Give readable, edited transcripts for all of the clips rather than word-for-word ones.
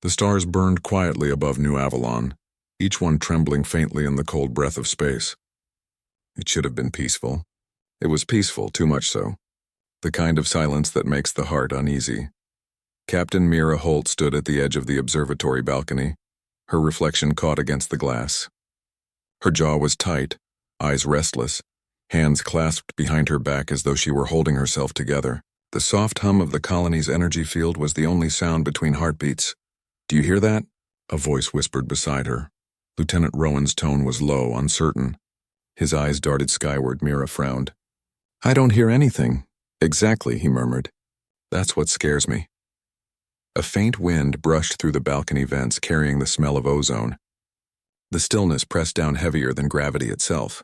The stars burned quietly above New Avalon, each one trembling faintly in the cold breath of space. It should have been peaceful. It was peaceful, too much so. The kind of silence that makes the heart uneasy. Captain Mira Holt stood at the edge of the observatory balcony, her reflection caught against the glass. Her jaw was tight, eyes restless, hands clasped behind her back as though she were holding herself together. The soft hum of the colony's energy field was the only sound between heartbeats. "Do you hear that?" a voice whispered beside her. Lieutenant Rowan's tone was low, uncertain. His eyes darted skyward. Mira frowned. "I don't hear anything." "Exactly," he murmured. "That's what scares me." A faint wind brushed through the balcony vents, carrying the smell of ozone. The stillness pressed down heavier than gravity itself.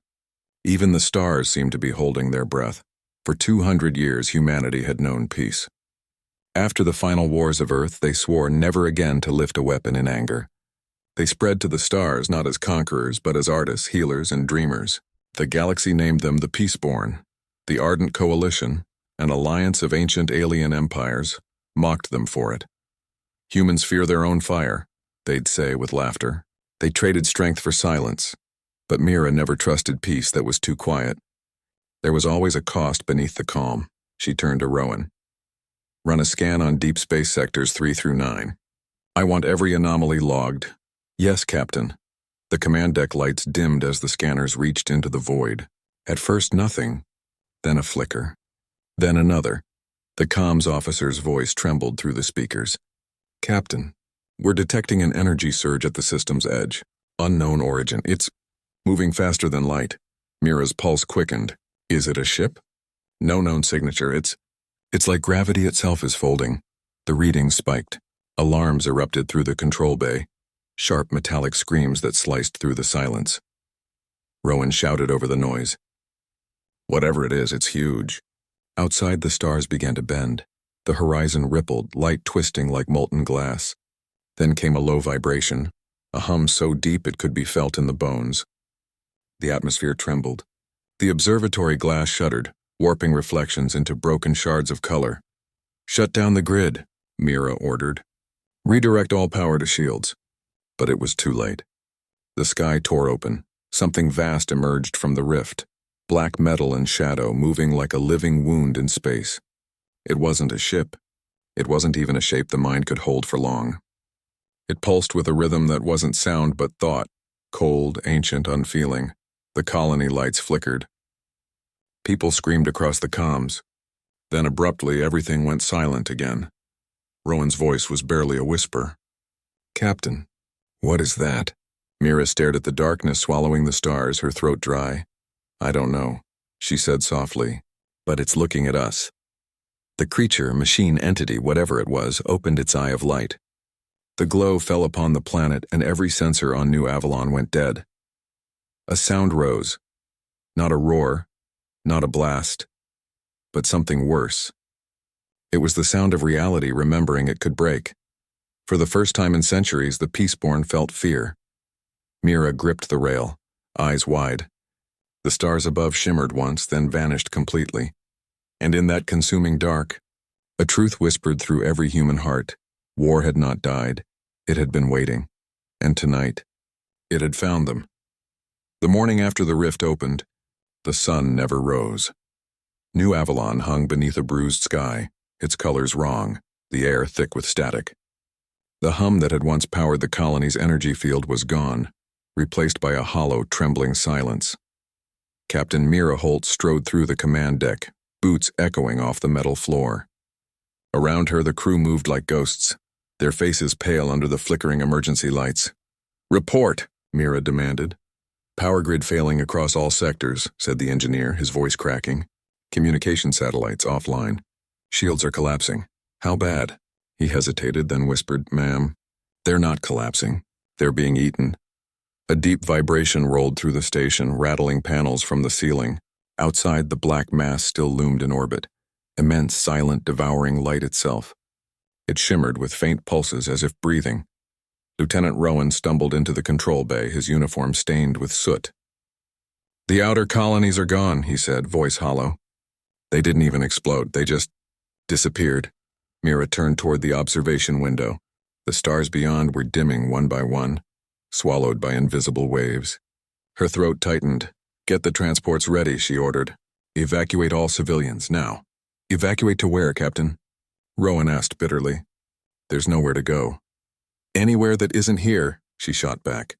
Even the stars seemed to be holding their breath. For 200 years, humanity had known peace. After the final wars of Earth, they swore never again to lift a weapon in anger. They spread to the stars not as conquerors, but as artists, healers, and dreamers. The galaxy named them the Peaceborn. The Ardent Coalition, an alliance of ancient alien empires, mocked them for it. Humans fear their own fire, they'd say with laughter. They traded strength for silence. But Mira never trusted peace that was too quiet. There was always a cost beneath the calm. She turned to Rowan. "Run a scan on deep space sectors 3 through 9. I want every anomaly logged." "Yes, Captain." The command deck lights dimmed as the scanners reached into the void. At first nothing, then a flicker. Then another. The comms officer's voice trembled through the speakers. "Captain, we're detecting an energy surge at the system's edge. Unknown origin. It's moving faster than light." Mira's pulse quickened. "Is it a ship?" "No known signature. It's like gravity itself is folding." The readings spiked. Alarms erupted through the control bay. Sharp metallic screams that sliced through the silence. Rowan shouted over the noise. "Whatever it is, it's huge." Outside, the stars began to bend. The horizon rippled, light twisting like molten glass. Then came a low vibration, a hum so deep it could be felt in the bones. The atmosphere trembled. The observatory glass shuddered, warping reflections into broken shards of color. "Shut down the grid," Mira ordered. "Redirect all power to shields." But it was too late. The sky tore open. Something vast emerged from the rift, black metal and shadow moving like a living wound in space. It wasn't a ship. It wasn't even a shape the mind could hold for long. It pulsed with a rhythm that wasn't sound but thought, cold, ancient, unfeeling. The colony lights flickered. People screamed across the comms. Then abruptly everything went silent again. Rowan's voice was barely a whisper. "Captain, what is that?" Mira stared at the darkness, swallowing the stars, her throat dry. "I don't know," she said softly, "but it's looking at us." The creature, machine, entity, whatever it was, opened its eye of light. The glow fell upon the planet, and every sensor on New Avalon went dead. A sound rose. Not a roar, not a blast, but something worse. It was the sound of reality remembering it could break. For the first time in centuries, the Peaceborn felt fear. Mira gripped the rail, eyes wide. The stars above shimmered once, then vanished completely. And in that consuming dark, a truth whispered through every human heart. War had not died. It had been waiting. And tonight, it had found them. The morning after the rift opened, the sun never rose. New Avalon hung beneath a bruised sky, its colors wrong, the air thick with static. The hum that had once powered the colony's energy field was gone, replaced by a hollow, trembling silence. Captain Mira Holt strode through the command deck, boots echoing off the metal floor. Around her, the crew moved like ghosts, their faces pale under the flickering emergency lights. "Report," Mira demanded. "Power grid failing across all sectors," said the engineer, his voice cracking. "Communication satellites offline. Shields are collapsing." "How bad?" He hesitated, then whispered, "Ma'am, they're not collapsing. They're being eaten." A deep vibration rolled through the station, rattling panels from the ceiling. Outside, the black mass still loomed in orbit, immense, silent, devouring light itself. It shimmered with faint pulses as if breathing. Lieutenant Rowan stumbled into the control bay, his uniform stained with soot. "The outer colonies are gone," he said, voice hollow. "They didn't even explode. They just disappeared." Mira turned toward the observation window. The stars beyond were dimming one by one, swallowed by invisible waves. Her throat tightened. "Get the transports ready," she ordered. "Evacuate all civilians, now." "Evacuate to where, Captain?" Rowan asked bitterly. "There's nowhere to go." "Anywhere that isn't here," she shot back.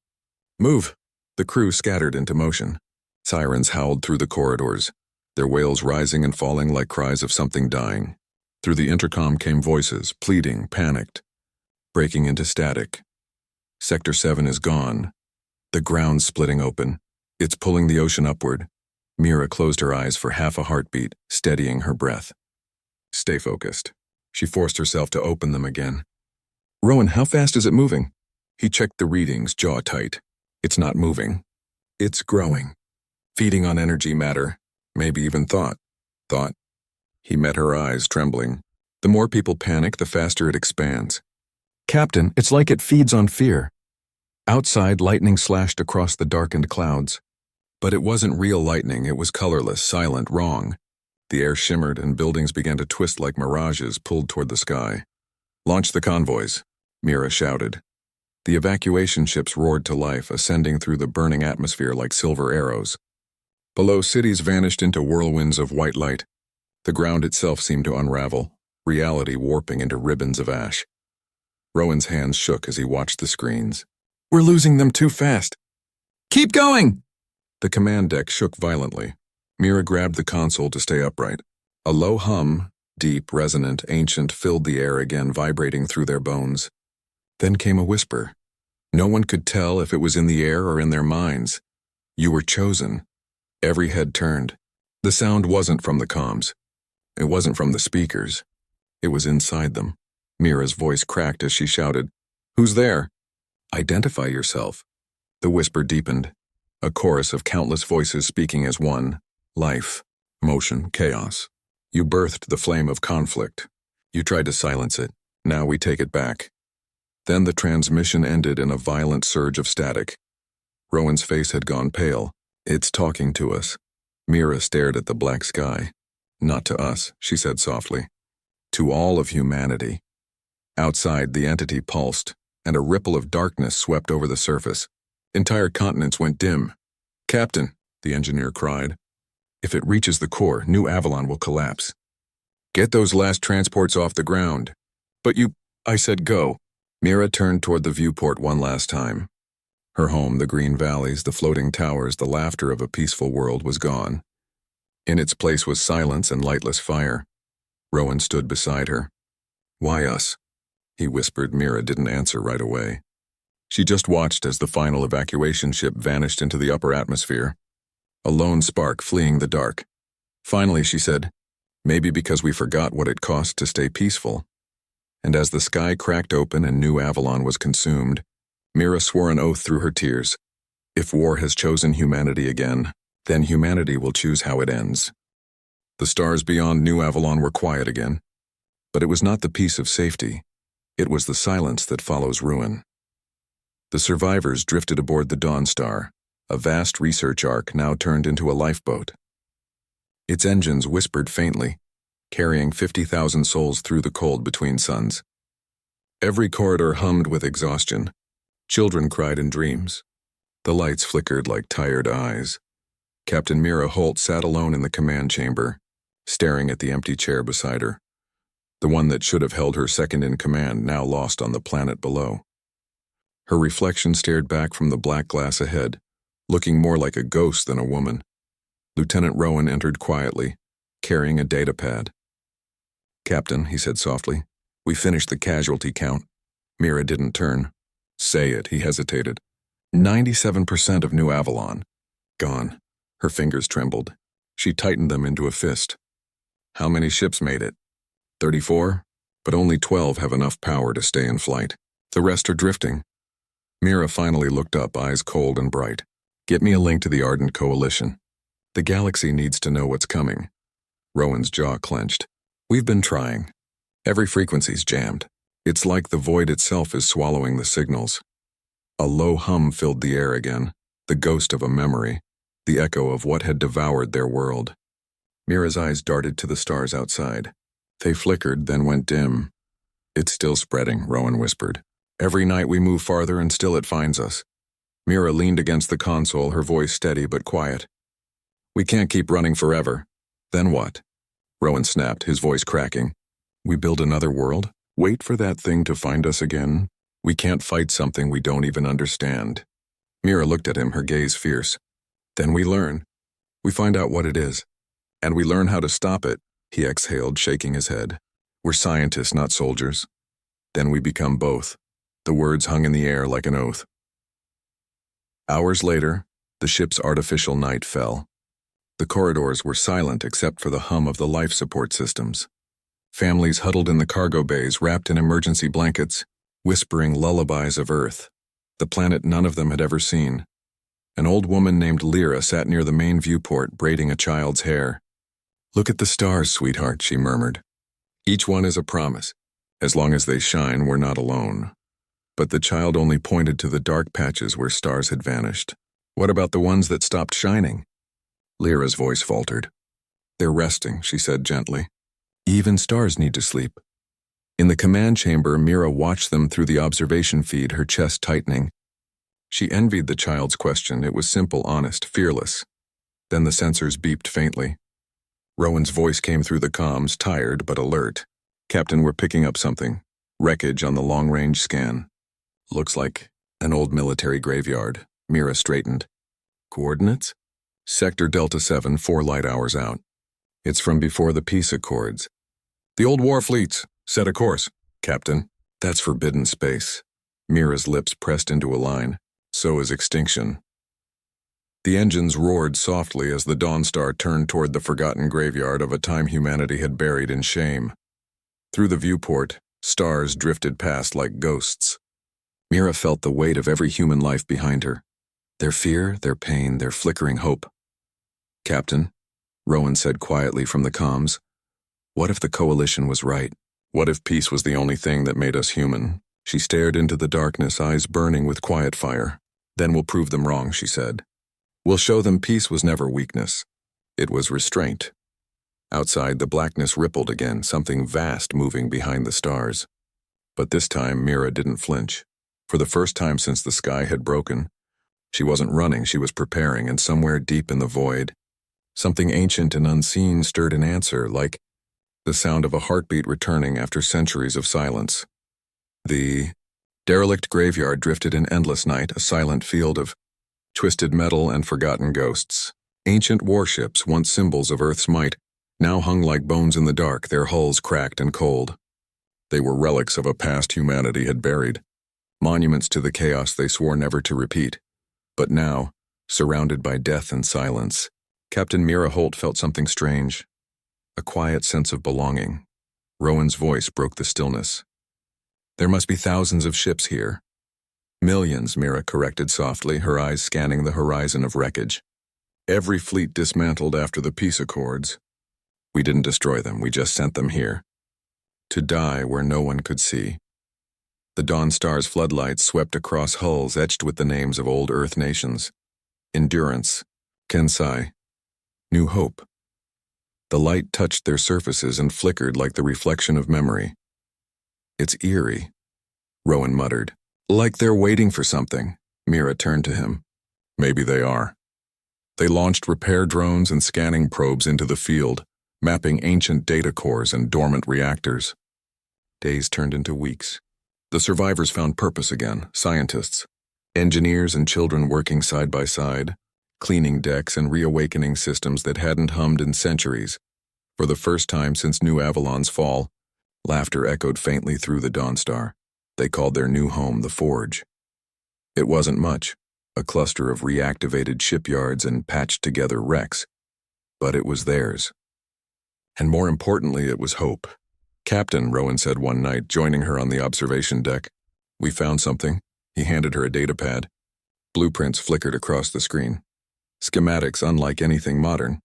"Move!" The crew scattered into motion. Sirens howled through the corridors, their wails rising and falling like cries of something dying. Through the intercom came voices, pleading, panicked, breaking into static. "Sector 7 is gone. The ground's splitting open. It's pulling the ocean upward." Mira closed her eyes for half a heartbeat, steadying her breath. "Stay focused." She forced herself to open them again. "Rowan, how fast is it moving?" He checked the readings, jaw tight. "It's not moving. It's growing. Feeding on energy matter, maybe even thought." "Thought?" He met her eyes, trembling. "The more people panic, the faster it expands." "Captain, it's like it feeds on fear." Outside, lightning slashed across the darkened clouds. But it wasn't real lightning, it was colorless, silent, wrong. The air shimmered and buildings began to twist like mirages pulled toward the sky. "Launch the convoys," Mira shouted. The evacuation ships roared to life, ascending through the burning atmosphere like silver arrows. Below, cities vanished into whirlwinds of white light. The ground itself seemed to unravel, reality warping into ribbons of ash. Rowan's hands shook as he watched the screens. "We're losing them too fast." "Keep going!" The command deck shook violently. Mira grabbed the console to stay upright. A low hum, deep, resonant, ancient, filled the air again, vibrating through their bones. Then came a whisper. No one could tell if it was in the air or in their minds. "You were chosen." Every head turned. The sound wasn't from the comms. It wasn't from the speakers. It was inside them. Mira's voice cracked as she shouted, "Who's there?" "Identify yourself." The whisper deepened. A chorus of countless voices speaking as one. Life, motion, chaos. You birthed the flame of conflict. You tried to silence it. Now we take it back. Then the transmission ended in a violent surge of static. Rowan's face had gone pale. "It's talking to us." Mira stared at the black sky. "Not to us," she said softly. "To all of humanity." Outside, the entity pulsed, and a ripple of darkness swept over the surface. Entire continents went dim. "Captain," the engineer cried. "If it reaches the core, New Avalon will collapse." "Get those last transports off the ground." "But you—" "I said go." Mira turned toward the viewport one last time. Her home, the green valleys, the floating towers, the laughter of a peaceful world was gone. In its place was silence and lightless fire. Rowan stood beside her. "Why us?" he whispered. Mira didn't answer right away. She just watched as the final evacuation ship vanished into the upper atmosphere, a lone spark fleeing the dark. Finally, she said, "Maybe because we forgot what it cost to stay peaceful." And as the sky cracked open and New Avalon was consumed, Mira swore an oath through her tears. If war has chosen humanity again, then humanity will choose how it ends. The stars beyond New Avalon were quiet again. But it was not the peace of safety. It was the silence that follows ruin. The survivors drifted aboard the Dawn Star, a vast research ark now turned into a lifeboat. Its engines whispered faintly, carrying 50,000 souls through the cold between suns. Every corridor hummed with exhaustion. Children cried in dreams. The lights flickered like tired eyes. Captain Mira Holt sat alone in the command chamber, staring at the empty chair beside her. The one that should have held her second in command, now lost on the planet below. Her reflection stared back from the black glass ahead, looking more like a ghost than a woman. Lieutenant Rowan entered quietly, carrying a data pad. "Captain," he said softly, "we finished the casualty count." Mira didn't turn. "Say it," he hesitated. 97% of New Avalon. Gone. Her fingers trembled. She tightened them into a fist. "How many ships made it?" 34, but only 12 have enough power to stay in flight. The rest are drifting. Mira finally looked up, eyes cold and bright. "Get me a link to the Ardent Coalition. The galaxy needs to know what's coming." Rowan's jaw clenched. "We've been trying. Every frequency's jammed. It's like the void itself is swallowing the signals." A low hum filled the air again, the ghost of a memory, the echo of what had devoured their world. Mira's eyes darted to the stars outside. They flickered, then went dim. "It's still spreading," Rowan whispered. Every night we move farther and still it finds us. Mira leaned against the console, her voice steady but quiet. We can't keep running forever. Then what? Rowan snapped, his voice cracking. We build another world? Wait for that thing to find us again? We can't fight something we don't even understand. Mira looked at him, her gaze fierce. Then we learn. We find out what it is. And we learn how to stop it, he exhaled, shaking his head. We're scientists, not soldiers. Then we become both. The words hung in the air like an oath. Hours later, the ship's artificial night fell. The corridors were silent except for the hum of the life support systems. Families huddled in the cargo bays, wrapped in emergency blankets, whispering lullabies of Earth, the planet none of them had ever seen. An old woman named Lyra sat near the main viewport, braiding a child's hair. Look at the stars, sweetheart, she murmured. Each one is a promise. As long as they shine, we're not alone. But the child only pointed to the dark patches where stars had vanished. What about the ones that stopped shining? Lyra's voice faltered. They're resting, she said gently. Even stars need to sleep. In the command chamber, Mira watched them through the observation feed, her chest tightening. She envied the child's question. It was simple, honest, fearless. Then the sensors beeped faintly. Rowan's voice came through the comms, tired but alert. Captain, we're picking up something. Wreckage on the long-range scan. Looks like an old military graveyard. Mira straightened. Coordinates? Sector Delta 7, 4 light hours out. It's from before the peace accords. The old war fleets. Set a course. Captain, that's forbidden space. Mira's lips pressed into a line. So is extinction. The engines roared softly as the Dawn Star turned toward the forgotten graveyard of a time humanity had buried in shame. Through the viewport, stars drifted past like ghosts. Mira felt the weight of every human life behind her. Their fear, their pain, their flickering hope. Captain, Rowan said quietly from the comms, what if the coalition was right? What if peace was the only thing that made us human? She stared into the darkness, eyes burning with quiet fire. Then we'll prove them wrong, she said. We'll show them peace was never weakness. It was restraint. Outside, the blackness rippled again, something vast moving behind the stars. But this time, Mira didn't flinch. For the first time since the sky had broken, she wasn't running, she was preparing, and somewhere deep in the void, something ancient and unseen stirred an answer, like the sound of a heartbeat returning after centuries of silence. The derelict graveyard drifted in endless night, a silent field of twisted metal and forgotten ghosts. Ancient warships, once symbols of Earth's might, now hung like bones in the dark, their hulls cracked and cold. They were relics of a past humanity had buried, monuments to the chaos they swore never to repeat. But now, surrounded by death and silence, Captain Mira Holt felt something strange, a quiet sense of belonging. Rowan's voice broke the stillness. There must be thousands of ships here. Millions, Mira corrected softly, her eyes scanning the horizon of wreckage. Every fleet dismantled after the peace accords. We didn't destroy them, we just sent them here. To die where no one could see. The Dawn Star's floodlights swept across hulls etched with the names of old Earth nations. Endurance, Kensai, New Hope. The light touched their surfaces and flickered like the reflection of memory. It's eerie, Rowan muttered. Like they're waiting for something. Mira turned to him. Maybe they are. They launched repair drones and scanning probes into the field, mapping ancient data cores and dormant reactors. Days turned into weeks. The survivors found purpose again, scientists, engineers and children working side by side, cleaning decks and reawakening systems that hadn't hummed in centuries. For the first time since New Avalon's fall, laughter echoed faintly through the Dawn Star. They called their new home the Forge. It wasn't much, a cluster of reactivated shipyards and patched-together wrecks, but it was theirs. And more importantly, it was hope. Captain, Rowan said one night, joining her on the observation deck. We found something. He handed her a datapad. Blueprints flickered across the screen. Schematics unlike anything modern.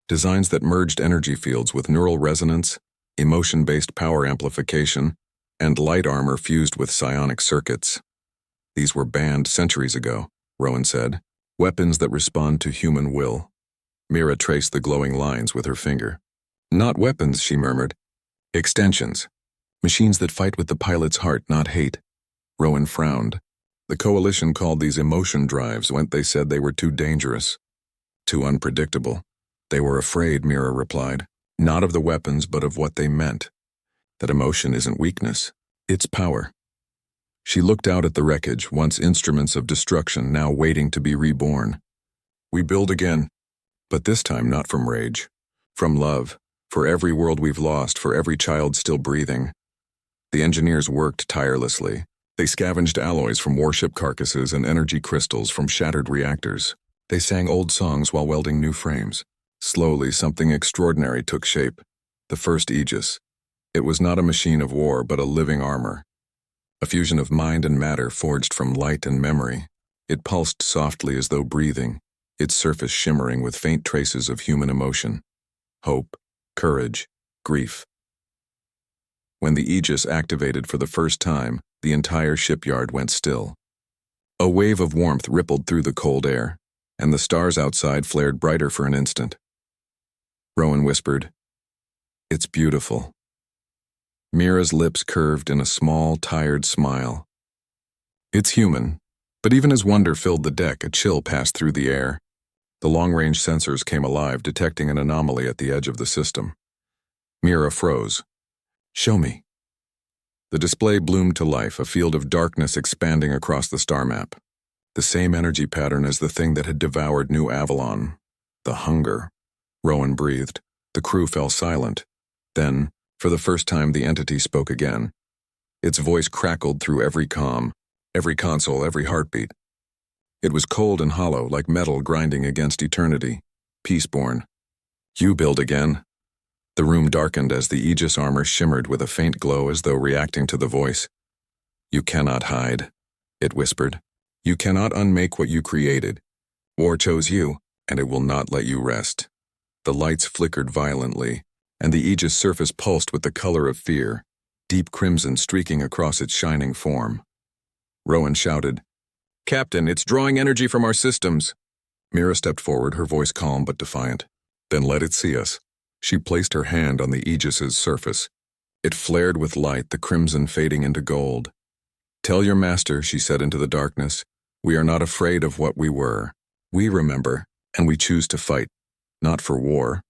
Designs that merged energy fields with neural resonance, emotion-based power amplification, and light armor fused with psionic circuits. These were banned centuries ago, Rowan said. Weapons that respond to human will. Mira traced the glowing lines with her finger. Not weapons, she murmured. Extensions. Machines that fight with the pilot's heart, not hate. Rowan frowned. The coalition called these emotion drives when they said they were too dangerous. Too unpredictable. They were afraid, Mira replied. Not of the weapons, but of what they meant. That emotion isn't weakness. It's power. She looked out at the wreckage, once instruments of destruction, now waiting to be reborn. We build again, but this time not from rage. From love, for every world we've lost, for every child still breathing. The engineers worked tirelessly. They scavenged alloys from warship carcasses and energy crystals from shattered reactors. They sang old songs while welding new frames. Slowly, something extraordinary took shape. The first Aegis. It was not a machine of war, but a living armor. A fusion of mind and matter forged from light and memory. It pulsed softly as though breathing, its surface shimmering with faint traces of human emotion. Hope, courage, grief. When the Aegis activated for the first time, the entire shipyard went still. A wave of warmth rippled through the cold air, and the stars outside flared brighter for an instant. Rowan whispered, "It's beautiful." Mira's lips curved in a small, tired smile. It's human, but even as wonder filled the deck, a chill passed through the air. The long-range sensors came alive, detecting an anomaly at the edge of the system. Mira froze. "Show me." The display bloomed to life, a field of darkness expanding across the star map. The same energy pattern as the thing that had devoured New Avalon. The hunger. Rowan breathed. The crew fell silent. Then, for the first time, the entity spoke again. Its voice crackled through every comm, every console, every heartbeat. It was cold and hollow, like metal grinding against eternity. Peaceborn. "You build again." The room darkened as the Aegis armor shimmered with a faint glow as though reacting to the voice. "You cannot hide," it whispered. "You cannot unmake what you created. War chose you, and it will not let you rest." The lights flickered violently, and the Aegis surface pulsed with the color of fear, deep crimson streaking across its shining form. Rowan shouted, "Captain, it's drawing energy from our systems." Mira stepped forward, her voice calm but defiant. "Then let it see us." She placed her hand on the Aegis's surface. It flared with light, the crimson fading into gold. "Tell your master," she said into the darkness, "we are not afraid of what we were. We remember, and we choose to fight, not for war,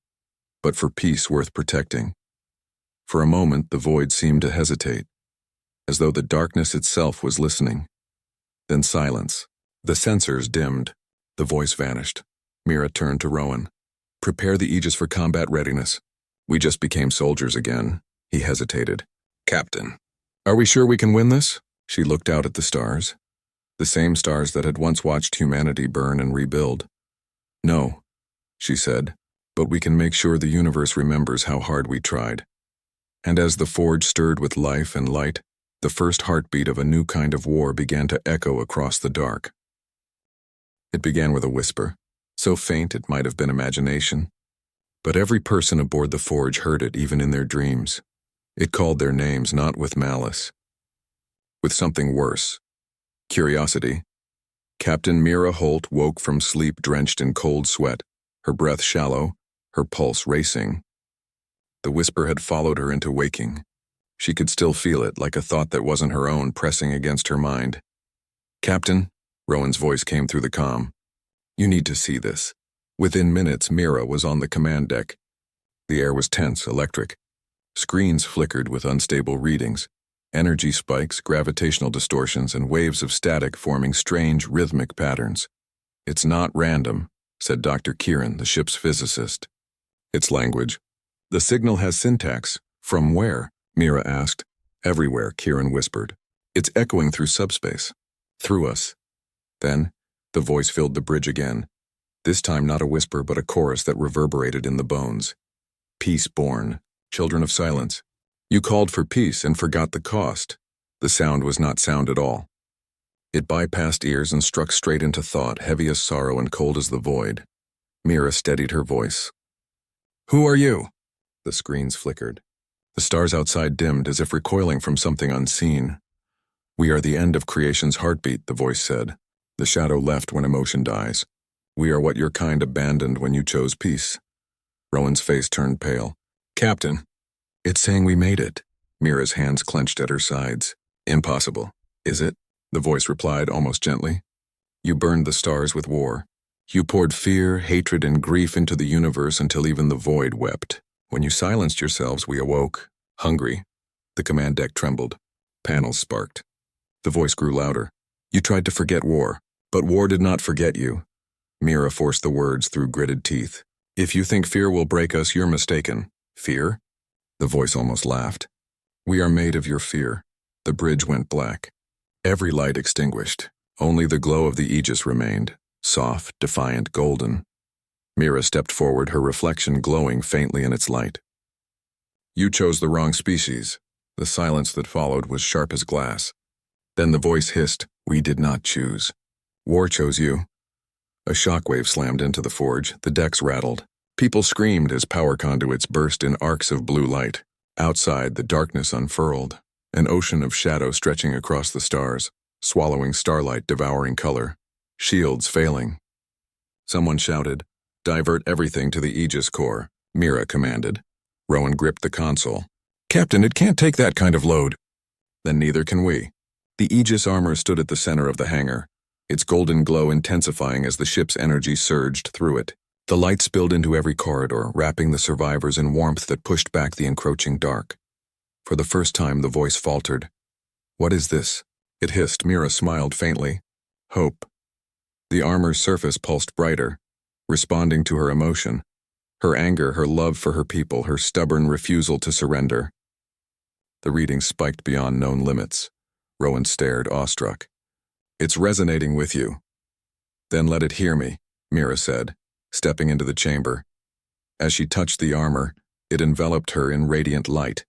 but for peace worth protecting." For a moment, the void seemed to hesitate, as though the darkness itself was listening. Then silence. The sensors dimmed. The voice vanished. Mira turned to Rowan. "Prepare the Aegis for combat readiness." "We just became soldiers again." He hesitated. "Captain, are we sure we can win this?" She looked out at the stars. The same stars that had once watched humanity burn and rebuild. "No," she said, "but we can make sure the universe remembers how hard we tried." And as the forge stirred with life and light, the first heartbeat of a new kind of war began to echo across the dark. It began with a whisper, so faint it might have been imagination. But every person aboard the forge heard it, even in their dreams. It called their names, not with malice, with something worse. Curiosity. Captain Mira Holt woke from sleep drenched in cold sweat, her breath shallow, her pulse racing. The whisper had followed her into waking. She could still feel it, like a thought that wasn't her own, pressing against her mind. "Captain," Rowan's voice came through the comm. "You need to see this." Within minutes, Mira was on the command deck. The air was tense, electric. Screens flickered with unstable readings. Energy spikes, gravitational distortions, and waves of static forming strange, rhythmic patterns. "It's not random," said Dr. Kieran, the ship's physicist. "It's language." "The signal has syntax." "From where?" Mira asked. "Everywhere," Kieran whispered. "It's echoing through subspace." "Through us." Then, the voice filled the bridge again. This time not a whisper, but a chorus that reverberated in the bones. "Peace born, children of silence. You called for peace and forgot the cost." The sound was not sound at all. It bypassed ears and struck straight into thought, heavy as sorrow and cold as the void. Mira steadied her voice. "Who are you?" The screens flickered. The stars outside dimmed as if recoiling from something unseen. "We are the end of creation's heartbeat," the voice said. "The shadow left when emotion dies. We are what your kind abandoned when you chose peace." Rowan's face turned pale. "Captain." "It's saying we made it." Mira's hands clenched at her sides. "Impossible." Is it? The voice replied almost gently. You burned the stars with war. You poured fear, hatred, and grief into the universe until even the void wept. When you silenced yourselves, we awoke, hungry. The command deck trembled. Panels sparked. The voice grew louder. You tried to forget war, but war did not forget you. Mira forced the words through gritted teeth. If you think fear will break us, you're mistaken. Fear? The voice almost laughed. We are made of your fear. The bridge went black. Every light extinguished. Only the glow of the Aegis remained, soft, defiant, golden. Mira stepped forward, her reflection glowing faintly in its light. You chose the wrong species. The silence that followed was sharp as glass. Then the voice hissed, we did not choose. War chose you. A shockwave slammed into the forge, the decks rattled. People screamed as power conduits burst in arcs of blue light. Outside, the darkness unfurled, an ocean of shadow stretching across the stars, swallowing starlight, devouring color. Shields failing. Someone shouted, divert everything to the Aegis core, Mira commanded. Rowan gripped the console. Captain, it can't take that kind of load. Then neither can we. The Aegis armor stood at the center of the hangar, its golden glow intensifying as the ship's energy surged through it. The light spilled into every corridor, wrapping the survivors in warmth that pushed back the encroaching dark. For the first time, the voice faltered. What is this? It hissed. Mira smiled faintly. Hope. The armor's surface pulsed brighter, responding to her emotion. Her anger, her love for her people, her stubborn refusal to surrender. The reading spiked beyond known limits. Rowan stared, awestruck. It's resonating with you. Then let it hear me, Mira said, stepping into the chamber. As she touched the armor, it enveloped her in radiant light.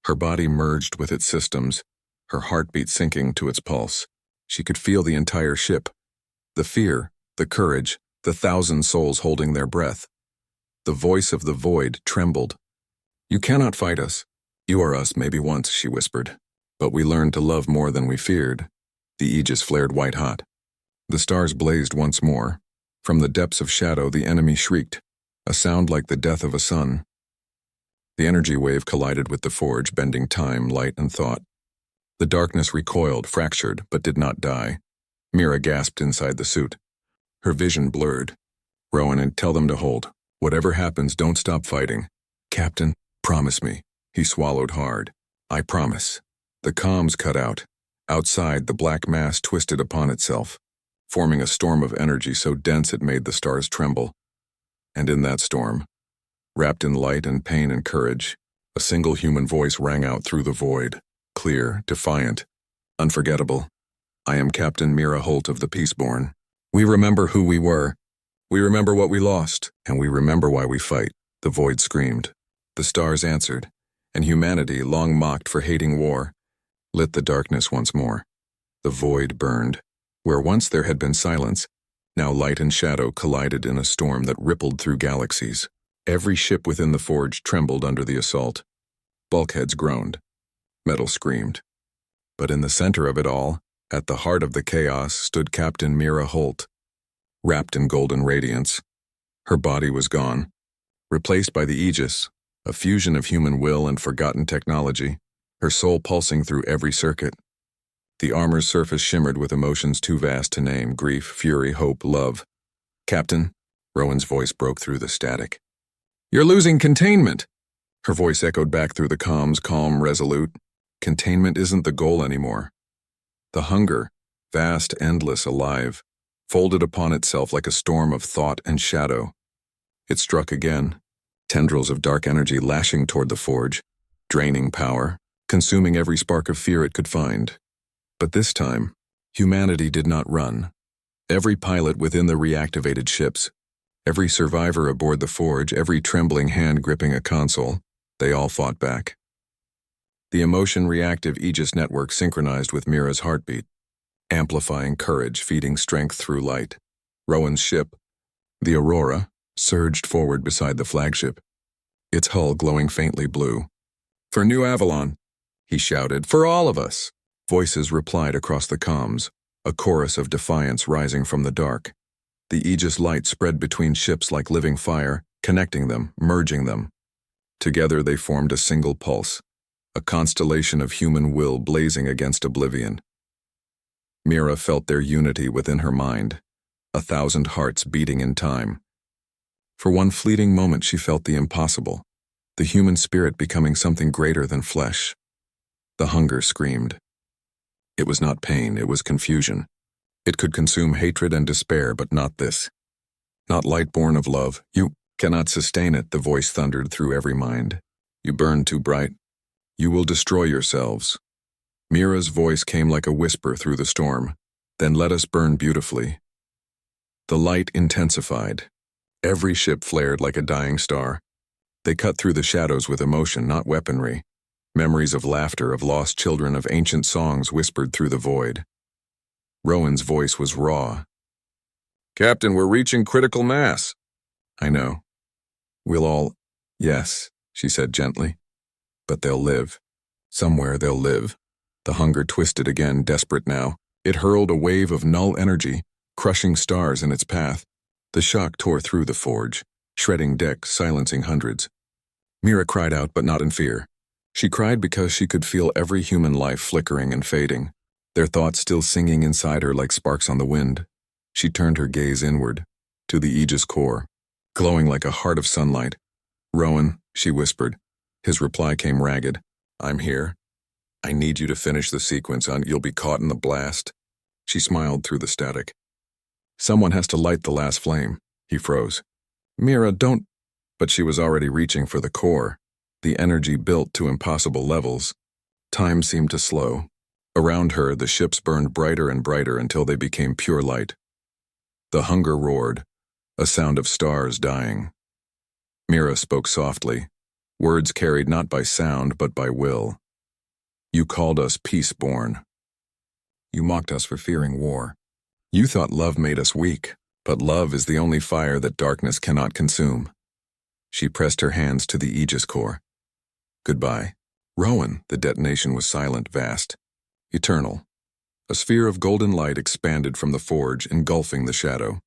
Her body merged with its systems, her heartbeat sinking to its pulse. She could feel the entire ship. The fear, the courage, the 1,000 souls holding their breath. The voice of the void trembled. You cannot fight us. You are us maybe once, she whispered. But we learned to love more than we feared. The Aegis flared white-hot. The stars blazed once more. From the depths of shadow, the enemy shrieked, a sound like the death of a sun. The energy wave collided with the forge, bending time, light, and thought. The darkness recoiled, fractured, but did not die. Mira gasped inside the suit. Her vision blurred. Rowan, and tell them to hold. Whatever happens, don't stop fighting. Captain, promise me. He swallowed hard. I promise. The comms cut out. Outside, the black mass twisted upon itself, forming a storm of energy so dense it made the stars tremble. And in that storm, wrapped in light and pain and courage, a single human voice rang out through the void, clear, defiant, unforgettable. I am Captain Mira Holt of the Peaceborn. We remember who we were. We remember what we lost, and we remember why we fight, the void screamed. The stars answered, and humanity, long mocked for hating war, lit the darkness once more. The void burned. Where once there had been silence, now light and shadow collided in a storm that rippled through galaxies. Every ship within the forge trembled under the assault. Bulkheads groaned. Metal screamed. But in the center of it all, at the heart of the chaos, stood Captain Mira Holt, wrapped in golden radiance. Her body was gone, replaced by the Aegis, a fusion of human will and forgotten technology, her soul pulsing through every circuit. The armor's surface shimmered with emotions too vast to name: grief, fury, hope, love. Captain, Rowan's voice broke through the static. You're losing containment. Her voice echoed back through the comms, calm, resolute. Containment isn't the goal anymore. The hunger, vast, endless, alive, folded upon itself like a storm of thought and shadow. It struck again, tendrils of dark energy lashing toward the forge, draining power, consuming every spark of fear it could find. But this time, humanity did not run. Every pilot within the reactivated ships, every survivor aboard the forge, every trembling hand gripping a console, they all fought back. The emotion-reactive Aegis network synchronized with Mira's heartbeat, amplifying courage, feeding strength through light. Rowan's ship, the Aurora, surged forward beside the flagship, its hull glowing faintly blue. For New Avalon, he shouted, for all of us. Voices replied across the comms, a chorus of defiance rising from the dark. The Aegis light spread between ships like living fire, connecting them, merging them. Together they formed a single pulse, a constellation of human will blazing against oblivion. Mira felt their unity within her mind, 1,000 hearts beating in time. For one fleeting moment she felt the impossible, the human spirit becoming something greater than flesh. The hunger screamed. It was not pain, it was confusion. It could consume hatred and despair, but not this. Not light born of love. You cannot sustain it, the voice thundered through every mind. You burn too bright. You will destroy yourselves. Mira's voice came like a whisper through the storm. Then let us burn beautifully. The light intensified. Every ship flared like a dying star. They cut through the shadows with emotion, not weaponry. Memories of laughter, of lost children, of ancient songs whispered through the void. Rowan's voice was raw. Captain, we're reaching critical mass. I know. We'll all... Yes, she said gently. But they'll live. Somewhere they'll live. The hunger twisted again, desperate now. It hurled a wave of null energy, crushing stars in its path. The shock tore through the forge, shredding decks, silencing hundreds. Mira cried out, but not in fear. She cried because she could feel every human life flickering and fading, their thoughts still singing inside her like sparks on the wind. She turned her gaze inward, to the Aegis core, glowing like a heart of sunlight. Rowan, she whispered. His reply came ragged. I'm here. I need you to finish the sequence, you'll be caught in the blast. She smiled through the static. Someone has to light the last flame. He froze. Mira, don't... But she was already reaching for the core. The energy built to impossible levels. Time seemed to slow. Around her, the ships burned brighter and brighter until they became pure light. The hunger roared, a sound of stars dying. Mira spoke softly, words carried not by sound but by will. You called us peace-born. You mocked us for fearing war. You thought love made us weak, but love is the only fire that darkness cannot consume. She pressed her hands to the Aegis core. Goodbye. Rowan, the detonation was silent, vast, eternal. A sphere of golden light expanded from the forge, engulfing the shadow.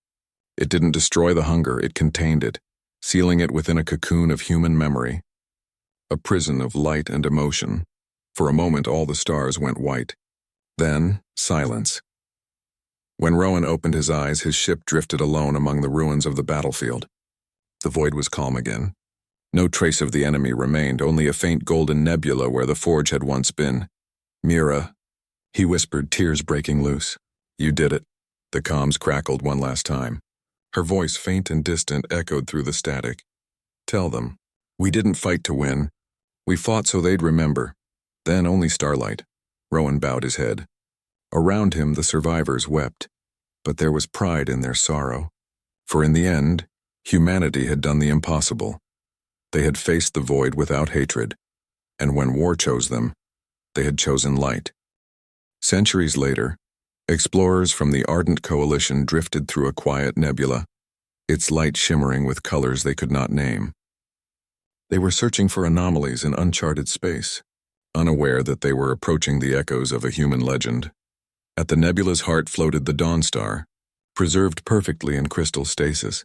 It didn't destroy the hunger, it contained it, sealing it within a cocoon of human memory. A prison of light and emotion. For a moment all the stars went white. Then, silence. When Rowan opened his eyes, his ship drifted alone among the ruins of the battlefield. The void was calm again. No trace of the enemy remained, only a faint golden nebula where the forge had once been. Mira, he whispered, tears breaking loose. You did it. The comms crackled one last time. Her voice, faint and distant, echoed through the static. Tell them, we didn't fight to win. We fought so they'd remember. Then only starlight. Rowan bowed his head. Around him the survivors wept, but there was pride in their sorrow. For in the end, humanity had done the impossible. They had faced the void without hatred, and when war chose them, they had chosen light. Centuries later, explorers from the Ardent Coalition drifted through a quiet nebula, its light shimmering with colors they could not name. They were searching for anomalies in uncharted space, unaware that they were approaching the echoes of a human legend. At the nebula's heart floated the Dawn Star, preserved perfectly in crystal stasis,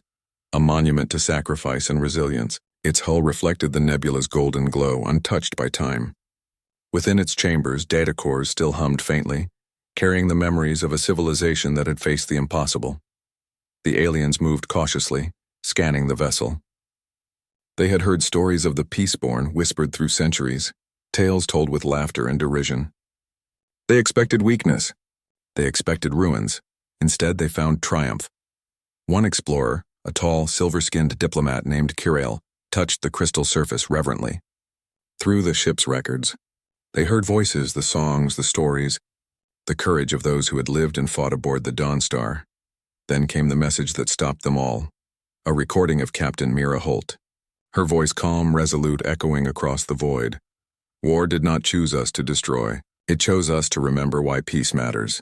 a monument to sacrifice and resilience. Its hull reflected the nebula's golden glow, untouched by time. Within its chambers, data cores still hummed faintly, carrying the memories of a civilization that had faced the impossible. The aliens moved cautiously, scanning the vessel. They had heard stories of the peaceborn whispered through centuries, tales told with laughter and derision. They expected weakness. They expected ruins. Instead, they found triumph. One explorer, a tall, silver-skinned diplomat named Kirill, touched the crystal surface reverently. Through the ship's records, they heard voices, the songs, the stories, the courage of those who had lived and fought aboard the Dawn Star. Then came the message that stopped them all, a recording of Captain Mira Holt, her voice calm, resolute, echoing across the void. War did not choose us to destroy. It chose us to remember why peace matters.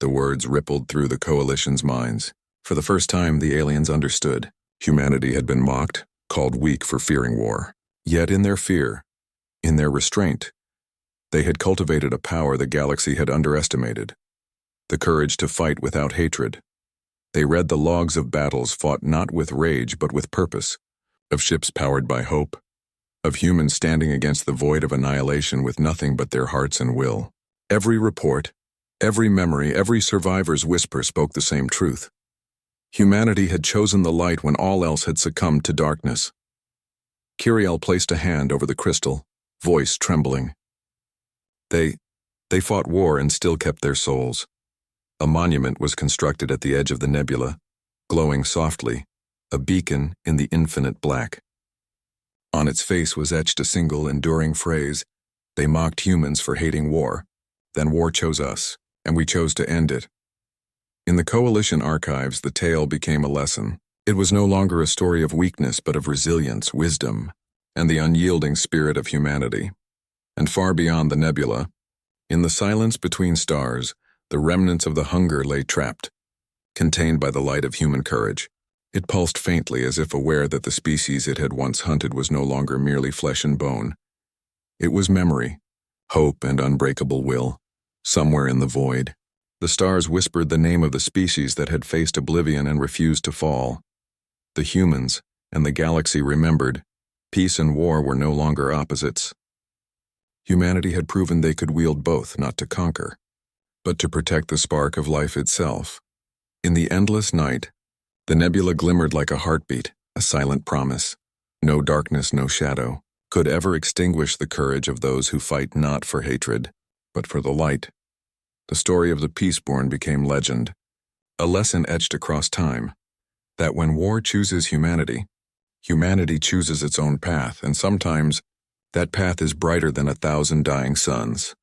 The words rippled through the Coalition's minds. For the first time, the aliens understood. Humanity had been mocked, called weak for fearing war. Yet in their fear, in their restraint, they had cultivated a power the galaxy had underestimated. The courage to fight without hatred. They read the logs of battles fought not with rage but with purpose, of ships powered by hope, of humans standing against the void of annihilation with nothing but their hearts and will. Every report, Every memory, every survivor's whisper spoke the same truth. Humanity had chosen the light when all else had succumbed to darkness. Kiriel placed a hand over the crystal, voice trembling. They fought war and still kept their souls. A monument was constructed at the edge of the nebula, glowing softly, a beacon in the infinite black. On its face was etched a single enduring phrase: "They mocked humans for hating war. Then war chose us, and we chose to end it." In the Coalition archives, the tale became a lesson. It was no longer a story of weakness, but of resilience, wisdom, and the unyielding spirit of humanity. And far beyond the nebula, in the silence between stars, the remnants of the hunger lay trapped, contained by the light of human courage. It pulsed faintly, as if aware that the species it had once hunted was no longer merely flesh and bone. It was memory, hope, and unbreakable will. Somewhere in the void, the stars whispered the name of the species that had faced oblivion and refused to fall. The humans and the galaxy remembered. Peace and war were no longer opposites. Humanity had proven they could wield both, not to conquer, but to protect the spark of life itself. In the endless night, the nebula glimmered like a heartbeat, a silent promise. No darkness, no shadow, could ever extinguish the courage of those who fight not for hatred, but for the light. The story of the Peaceborn became legend, a lesson etched across time, that when war chooses humanity, humanity chooses its own path, and sometimes that path is brighter than 1,000 dying suns.